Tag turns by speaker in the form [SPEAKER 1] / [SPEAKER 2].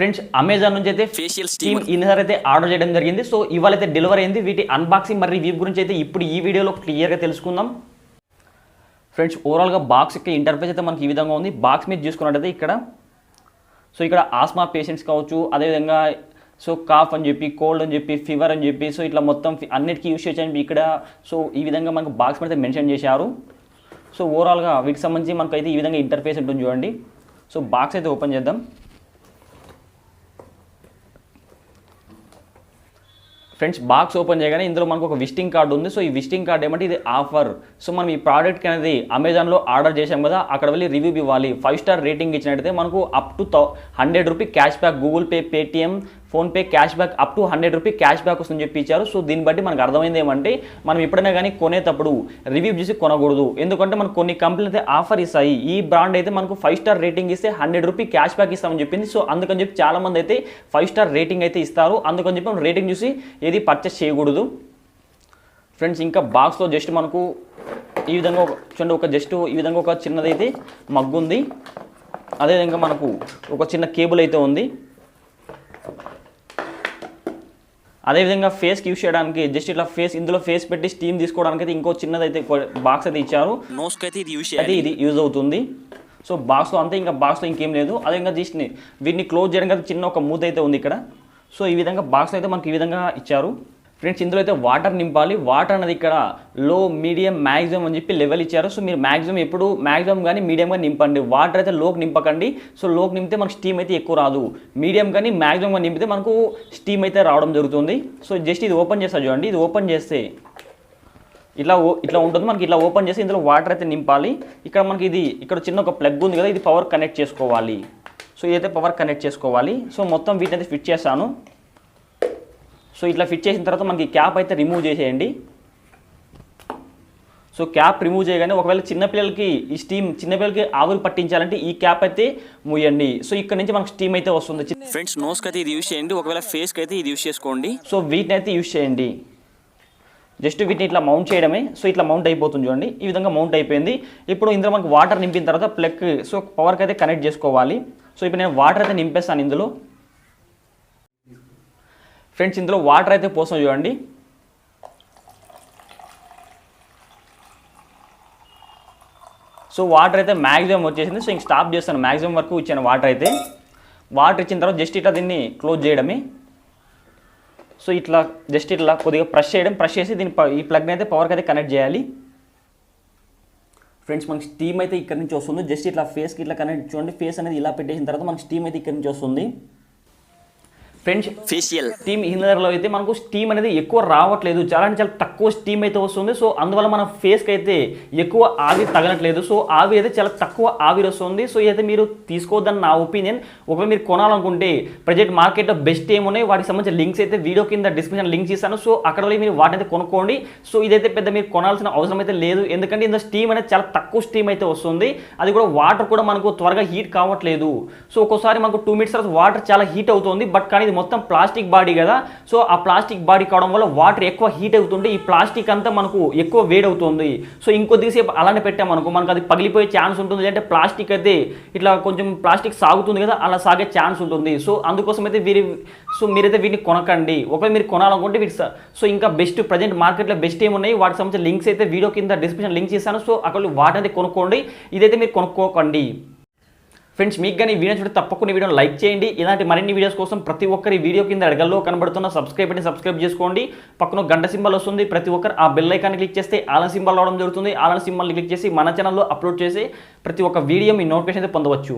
[SPEAKER 1] Friends Amazon నుంచి అయితే facial steam inner అయితే ఆర్డర్ చేయడం జరిగింది. సో ఇవాళ అయితే డెలివరీ అయింది. వీటి అన్బాక్సింగ్ మరియు రివ్యూ గురించి అయితే ఇప్పుడు ఈ వీడియోలో క్లియర్గా తెలుసుకుందాం. ఫ్రెండ్స్ ఓవరాల్గా బాక్స్ యొక్క ఇంటర్ఫేస్ అయితే మనకి ఈ విధంగా ఉంది. బాక్స్ మీద చూసుకున్నట్టయితే ఇక్కడ ఆస్మా పేషెంట్స్ కావచ్చు, అదేవిధంగా సో కాఫ్ అని చెప్పి, కోల్డ్ అని చెప్పి, ఫీవర్ అని చెప్పి, సో ఇట్లా మొత్తం అన్నిటికీ యూస్ చేయొచ్చని ఇక్కడ సో ఈ విధంగా మనకు బాక్స్ మీద మెన్షన్ చేశారు. సో ఓవరాల్గా వీటికి సంబంధించి మనకైతే ఈ విధంగా ఇంటర్ఫేస్ ఉంటుంది చూడండి. సో బాక్స్ అయితే ఓపెన్ చేద్దాం. ఫ్రెండ్స్ బాక్స్ ఓపెన్ చేయగానే ఇందులో మనకు ఒక విజిటింగ్ కార్డు ఉంది. సో ఈ విజిటింగ్ కార్డు ఏమంటే ఇది ఆఫర్. సో మనం ఈ ప్రోడక్ట్కి అనేది అమెజాన్లో ఆర్డర్ చేసాం కదా, అక్కడ వెళ్ళి రివ్యూ ఇవ్వాలి. 5 స్టార్ రేటింగ్ ఇచ్చినట్టయితే మనకు up to 100 rupee cash back, Google pay, Paytm, PhonePe cash back up to 100 rupee cash back వస్తుందని చెప్పి ఇచ్చారు. సో దీన్ని బట్టి మనకు అర్థమైంది ఏమంటే మనం ఎప్పుడైనా కానీ కొనేటప్పుడు రివ్యూ చూసి కొనకూడదు. ఎందుకంటే మనకు కొన్ని కంపెనీలు అయితే ఆఫర్ ఇస్తాయి. ఈ బ్రాండ్ అయితే మనకు 5 స్టార్ రేటింగ్ ఇస్తే 100 రూపీ క్యాష్ బ్యాక్ ఇస్తామని చెప్పింది. సో అందుకని చెప్పి చాలామంది అయితే 5 స్టార్ రేటింగ్ అయితే ఇస్తారు. అందుకని చెప్పి మనం రేటింగ్ చూసి ఏది పర్చేస్ చేయకూడదు. ఫ్రెండ్స్ ఇంకా బాక్స్లో జస్ట్ మనకు ఈ విధంగా చూడండి, జస్ట్ ఈ విధంగా ఒక చిన్నదైతే మగ్గు ఉంది. అదేవిధంగా మనకు ఒక చిన్న కేబుల్ అయితే ఉంది. అదేవిధంగా ఫేస్కి యూస్ చేయడానికి జస్ట్ ఇట్లా ఇందులో ఫేస్ పెట్టి స్టీమ్ తీసుకోవడానికి అయితే ఇంకో చిన్నదైతే బాక్స్ అయితే ఇచ్చారు. నోస్కి అయితే ఇది యూజ్ అవుతుంది. సో బాక్స్లో అంతే, ఇంకా బాక్స్లో ఇంకేం లేదు. అదేవిధంగా జస్ట్ వీటిని క్లోజ్ చేయడానికి అయితే చిన్న ఒక మూత అయితే ఉంది ఇక్కడ. సో ఈ విధంగా బాక్స్లో అయితే మనకి ఈ విధంగా ఇచ్చారు. ఫ్రెండ్స్ ఇందులో అయితే వాటర్ నింపాలి. వాటర్ అనేది ఇక్కడ లో, మీడియం, మ్యాక్సిమం అని చెప్పి లెవెల్ ఇచ్చారు. సో మీరు మ్యాక్సిమం కానీ మీడియం కానీ నింపండి. వాటర్ అయితే లోకి నింపకండి. సో లోకి నింపితే మనకు స్టీమ్ అయితే ఎక్కువ రాదు. మీడియం కానీ మ్యాక్సిమం కానీ నింపితే మనకు స్టీమ్ అయితే రావడం జరుగుతుంది. సో జస్ట్ ఇది ఓపెన్ చేస్తా చూడండి. ఇది ఓపెన్ చేస్తే ఇట్లా ఉంటుంది. మనకి ఇట్లా ఓపెన్ చేసి ఇందులో వాటర్ అయితే నింపాలి. ఇక్కడ మనకి ఇక్కడ చిన్న ఒక ప్లగ్ ఉంది కదా, ఇది పవర్ కనెక్ట్ చేసుకోవాలి. సో ఇదైతే పవర్ కనెక్ట్ చేసుకోవాలి. సో మొత్తం వీటిని అయితే ఫిట్ చేస్తాను. సో ఇట్లా ఫిట్ చేసిన తర్వాత మనకి క్యాప్ అయితే రిమూవ్ చేసేయండి. సో క్యాప్ రిమూవ్ చేయగానే ఒకవేళ చిన్నపిల్లలకి ఆవిరి పట్టించాలంటే ఈ క్యాప్ అయితే మూయండి. సో ఇక్కడ నుంచి మనకు స్టీమ్ అయితే వస్తుంది. ఫ్రెండ్స్ నోస్కి అయితే ఇది యూస్ చేయండి. ఒకవేళ ఫేస్కి అయితే ఇది యూస్ చేసుకోండి. సో వీటిని అయితే యూస్ చేయండి. జస్ట్ వీటిని ఇట్లా మౌంట్ చేయడమే. సో ఇట్లా మౌంట్ అయిపోతుంది చూడండి. ఈ విధంగా మౌంట్ అయిపోయింది. ఇప్పుడు ఇందులో మనకు వాటర్ నింపిన తర్వాత ప్లగ్ సో పవర్కి అయితే కనెక్ట్ చేసుకోవాలి. సో ఇప్పుడు నేను వాటర్ అయితే నింపేస్తాను ఇందులో. ఫ్రెండ్స్ ఇందులో వాటర్ అయితే పోసాం చూడండి. సో వాటర్ అయితే మ్యాక్సిమం వచ్చేసింది. సో ఇంక స్టాప్ చేస్తాను. మ్యాక్సిమం వరకు ఇచ్చాను వాటర్ ఇచ్చిన తర్వాత జస్ట్ ఇట్లా దీన్ని క్లోజ్ చేయడమే. సో జస్ట్ ఇట్లా కొద్దిగా ప్రెస్ చేసి ఈ ప్లగ్ని అయితే పవర్కి అయితే కనెక్ట్ చేయాలి. ఫ్రెండ్స్ మనకి స్టీమ్ అయితే ఇక్కడ నుంచి వస్తుంది. జస్ట్ ఇట్లా ఫేస్కి ఇట్లా కనెక్ట్ చూడండి. ఫేస్ అనేది ఇలా పెట్టేసిన తర్వాత మనకి స్టీమ్ అయితే ఇక్కడ నుంచి వస్తుంది. ఫ్రెండ్స్ ఫేషియల్ స్టీమ్ ఇన్నర్లో అయితే మనకు స్టీమ్ అనేది ఎక్కువ రావట్లేదు. చాలా తక్కువ స్టీమ్ అయితే వస్తుంది. సో అందువల్ల మన ఫేస్కి అయితే ఎక్కువ ఆవిరి తగలట్లేదు. సో ఆవిరి అయితే చాలా తక్కువ ఆవిరి వస్తుంది. సో ఇదైతే మీరు తీసుకోవద్దని నా ఒపీనియన్. ఒకవేళ మీరు కొనాలనుకుంటే ప్రజెంట్ మార్కెట్లో బెస్ట్ ఏమున్నాయి వాటికి సంబంధించిన లింక్స్ అయితే వీడియో కింద డిస్క్రిప్షన్ లింక్స్ ఇస్తాను. సో అక్కడ వెళ్ళి మీరు వాటిని అయితే కొనుక్కోండి. సో ఇదైతే పెద్ద మీరు కొనాల్సిన అవసరం అయితే లేదు. ఎందుకంటే ఇందులో స్టీమ్ అనేది చాలా తక్కువ స్టీమ్ అయితే వస్తుంది. అది కూడా వాటర్ కూడా మనకు త్వరగా హీట్ కావట్లేదు. సో ఒక్కోసారి మనకు 2 minutes తర్వాత వాటర్ చాలా హీట్ అవుతుంది. బట్ కానీ మొత్తం ప్లాస్టిక్ బాడీ కదా. సో ఆ ప్లాస్టిక్ బాడీ కావడం వల్ల వాటర్ ఎక్కువ హీట్ అవుతుంది. ఈ ప్లాస్టిక్ అంతా మనకు ఎక్కువ వేడవుతుంది. సో ఇంకొద్దిసేపు అలానే పెట్టామనుకో మనకు అది పగిలిపోయే ఛాన్స్ ఉంటుంది. అంటే ప్లాస్టిక్ అయితే ఇట్లా కొంచెం ప్లాస్టిక్ సాగుతుంది కదా, అలా సాగే ఛాన్స్ ఉంటుంది. సో అందుకోసం అయితే మీరైతే వీటిని కొనకండి. ఒకవేళ మీరు కొనాలనుకుంటే సో ఇంకా బెస్ట్ ప్రజెంట్ మార్కెట్లో బెస్ట్ ఏమున్నాయి వాటికి సంబంధించిన లింక్స్ అయితే వీడియో కింద డిస్క్రిప్షన్ లింక్స్ ఇస్తాను. సో అక్కడ వాటిని కొనుక్కోండి. ఇదైతే మీరు కొనుక్కోకండి. ఫ్రెండ్స్ మీకు కానీ వీడియో చూస్తే తప్పకుండా వీడియోని లైక్ చేయండి. ఇలాంటి మరిన్ని వీడియోస్ కోసం ప్రతి ఒక్కరి వీడియో కింద అడగల్లో కనబడుతున్న సబ్స్క్రైబ్ చేసుకోండి. పక్కన గంట సింబల్ వస్తుంది. ప్రతి ఒక్కరు ఆ బెల్ ఐకాన్ క్లిక్ చేస్తే ఆల్ సింబల్ రావడం జరుగుతుంది. ఆల్ సింబల్ని క్లిక్ చేసి మన ఛానల్లో అప్లోడ్ చేసి ప్రతి ఒక్క వీడియో మీ నోటిఫికేషన్ అయితే పొందవచ్చు.